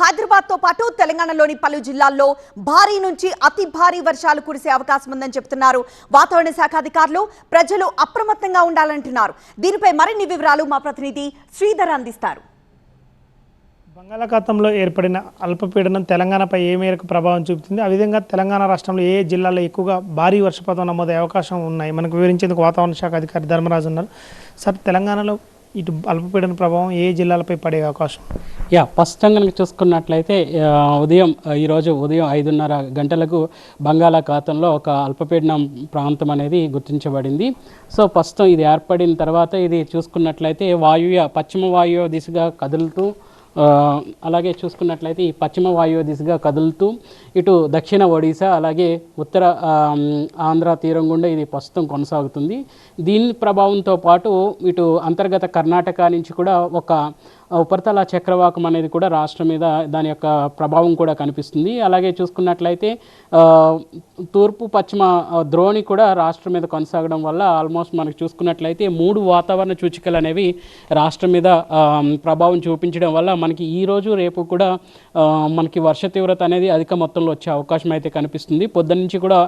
హైదరాబాద్ తో పాటు తెలంగాణలోని పలు జిల్లాల్లో భారీ నుంచి అతి భారీ వర్షాలు కురిసే అవకాశం ఉందని చెప్తున్నారు వాతావరణ శాఖ అధికారులు. ప్రజలు అప్రమత్తంగా ఉండాలంటున్నారు. దీనిపై మరిన్ని వివరాలు మా ప్రతినిధి శ్రీధర్ అందిస్తారు. బంగాళాఖాతంలో ఏర్పడిన అల్పపీడనం తెలంగాణపై ఏ మేరకు ప్రభావం చూపుతుంది, ఆ విధంగా తెలంగాణ రాష్ట్రంలో ఏ జిల్లాల్లో ఎక్కువగా భారీ వర్షపాతం నమోదయ్యే అవకాశం ఉన్నాయి, మనకు వివరించేందుకు వాతావరణ శాఖ అధికారి ధర్మరాజు ఉన్నారు. సార్, తెలంగాణలో ఇటు అల్పపీడన ప్రభావం ఏ జిల్లాలపై పడే అవకాశం? స్పష్టంగా కనుక చూసుకున్నట్లయితే ఈరోజు ఉదయం 5:30 గంటలకు బంగాళాఖాతంలో ఒక అల్పపీడనం ప్రాంతం అనేది గుర్తించబడింది. సో ప్రస్తుతం ఇది ఏర్పడిన తర్వాత ఇది చూసుకున్నట్లయితే పశ్చిమ వాయువ్య దిశగా కదులుతూ అలాగే చూసుకున్నట్లయితే ఈ పశ్చిమ వాయువ్య దిశగా కదులుతూ ఇటు దక్షిణ ఒడిశా అలాగే ఉత్తర ఆంధ్ర తీరం గుండా ఇది ప్రస్తుతం కొనసాగుతుంది. దీని ప్రభావంతో పాటు ఇటు అంతర్గత కర్ణాటక నుంచి కూడా ఒక ఉపరితల చక్రవాకం అనేది కూడా రాష్ట్రం మీద దాని యొక్క ప్రభావం కూడా కనిపిస్తుంది. అలాగే చూసుకున్నట్లయితే తూర్పు పశ్చిమ ద్రోణి కూడా రాష్ట్రం మీద కొనసాగడం వల్ల ఆల్మోస్ట్ మనకు చూసుకున్నట్లయితే 3 వాతావరణ సూచికలు అనేవి రాష్ట్రం మీద ప్రభావం చూపించడం వల్ల మనకి ఈరోజు రేపు కూడా మనకి వర్ష తీవ్రత అనేది అధిక మొత్తంలో వచ్చే అవకాశం అయితే కనిపిస్తుంది. పొద్దున్న నుంచి కూడా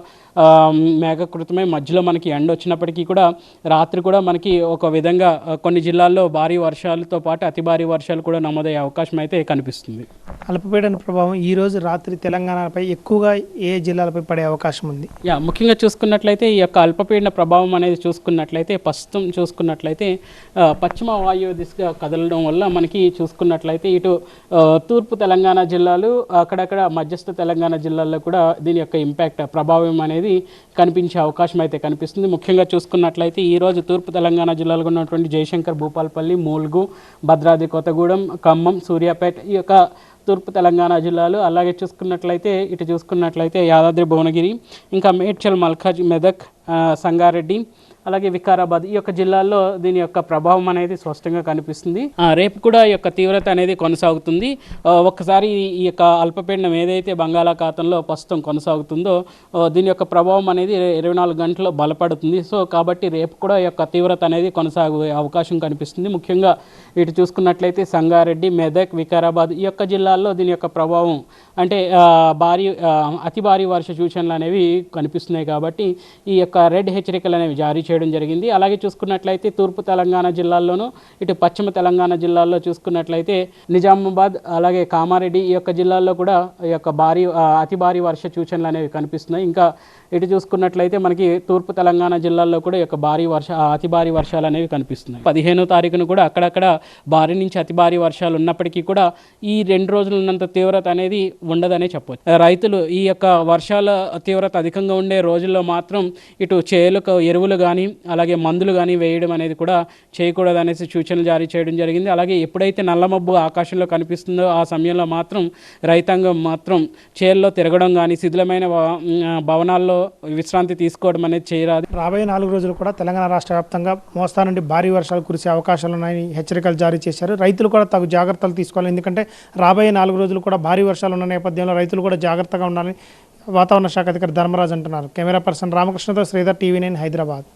మేఘకృతమై మధ్యలో మనకి ఎండ వచ్చినప్పటికీ కూడా రాత్రి కూడా మనకి ఒక విధంగా కొన్ని జిల్లాల్లో భారీ వర్షాలతో పాటు అతి భారీ వర్షాలు కూడా నమోదయ్యే అవకాశం అయితే కనిపిస్తుంది. అల్పపీడన ప్రభావం ఈ రోజు రాత్రి తెలంగాణపై ఎక్కువగా ఏ జిల్లాలపై పడే అవకాశం ఉంది? ముఖ్యంగా చూసుకున్నట్లయితే ఈ యొక్క అల్పపీడన ప్రభావం అనేది చూసుకున్నట్లయితే ప్రస్తుతం చూసుకున్నట్లయితే పశ్చిమ వాయువ్య దిశగా కదలడం వల్ల మనకి చూసుకున్నట్లయితే ఇటు తూర్పు తెలంగాణ జిల్లాలు అక్కడక్కడ మధ్యస్థ తెలంగాణ జిల్లాల్లో కూడా దీని యొక్క ఇంపాక్ట్ ప్రభావం అనేది కనిపించే అవకాశం అయితే కనిపిస్తుంది. ముఖ్యంగా చూసుకున్నట్లయితే ఈరోజు తూర్పు తెలంగాణ జిల్లాలో ఉన్నటువంటి జయశంకర్, భూపాలపల్లి, మూల్గు, భద్రాద్రి కొత్తగూడెం, ఖమ్మం, సూర్యాపేట ఈ యొక్క తూర్పు తెలంగాణ జిల్లాలు, అలాగే చూసుకున్నట్లయితే ఇటు చూసుకున్నట్లయితే యాదాద్రి, భువనగిరి, ఇంకా మేడ్చల్, మల్కాజ్, మెదక్, సంగారెడ్డి, అలాగే వికారాబాద్ ఈ యొక్క జిల్లాల్లో దీని యొక్క ప్రభావం అనేది స్పష్టంగా కనిపిస్తుంది. రేపు కూడా ఈ యొక్క తీవ్రత అనేది కొనసాగుతుంది. ఒక్కసారి ఈ యొక్క అల్పపీడనం ఏదైతే బంగాళాఖాతంలో ప్రస్తుతం కొనసాగుతుందో దీని యొక్క ప్రభావం అనేది 24 గంటల్లో బలపడుతుంది. సో కాబట్టి రేపు కూడా ఈ యొక్క తీవ్రత అనేది కొనసాగే అవకాశం కనిపిస్తుంది. ముఖ్యంగా ఇటు చూసుకున్నట్లయితే సంగారెడ్డి, మెదక్, వికారాబాద్ ఈ యొక్క జిల్లాల్లో దీని యొక్క ప్రభావం అంటే అతి భారీ వర్ష సూచనలు అనేవి కనిపిస్తున్నాయి. కాబట్టి ఈ యొక్క రెడ్ హెచ్చరికలు అనేవి జారీ చేయడం జరిగింది. అలాగే చూసుకున్నట్లయితే తూర్పు తెలంగాణ జిల్లాల్లోనూ ఇటు పశ్చిమ తెలంగాణ జిల్లాల్లో చూసుకున్నట్లయితే నిజామాబాద్ అలాగే కామారెడ్డి ఈ యొక్క జిల్లాల్లో కూడా ఈ యొక్క అతి భారీ వర్ష సూచనలు అనేవి కనిపిస్తున్నాయి. ఇంకా ఇటు చూసుకున్నట్లయితే మనకి తూర్పు తెలంగాణ జిల్లాల్లో కూడా ఈ యొక్క అతి భారీ వర్షాలు అనేవి కనిపిస్తున్నాయి. 15వ తారీఖున కూడా అక్కడక్కడ భారీ నుంచి అతి భారీ వర్షాలు ఉన్నప్పటికీ కూడా ఈ 2 రోజులు ఉన్నంత తీవ్రత అనేది ఉండదనే చెప్పవచ్చు. రైతులు ఈ యొక్క వర్షాల తీవ్రత అధికంగా ఉండే రోజుల్లో మాత్రం ఇటు చేలకు ఎరువులు కానీ అలాగే మందులు కానీ వేయడం అనేది కూడా చేయకూడదు అనేసి సూచనలు జారీ చేయడం జరిగింది. అలాగే ఎప్పుడైతే నల్లమబ్బు ఆకాశంలో కనిపిస్తుందో ఆ సమయంలో మాత్రం రైతాంగం మాత్రం చేల్లో తిరగడం కానీ శిథిలమైన భవనాల్లో విశ్రాంతి తీసుకోవడం అనేది చేయరాదు. రాబోయే 4 రోజులు కూడా తెలంగాణ రాష్ట్ర వ్యాప్తంగా మోస్తారు నుండి భారీ వర్షాలు కురిసే అవకాశాలు ఉన్నాయని హెచ్చరికలు జారీ చేశారు. రైతులు కూడా తగు జాగ్రత్తలు తీసుకోవాలి. ఎందుకంటే రాబోయే 4 రోజులు కూడా భారీ వర్షాలు ఉన్న నేపథ్యంలో రైతులు కూడా జాగ్రత్తగా ఉండాలని వాతావరణ శాఖ అధికారి ధర్మరాజు అంటున్నారు. కెమెరా పర్సన్ రామకృష్ణతో శ్రీధర్, TV9 హైదరాబాద్.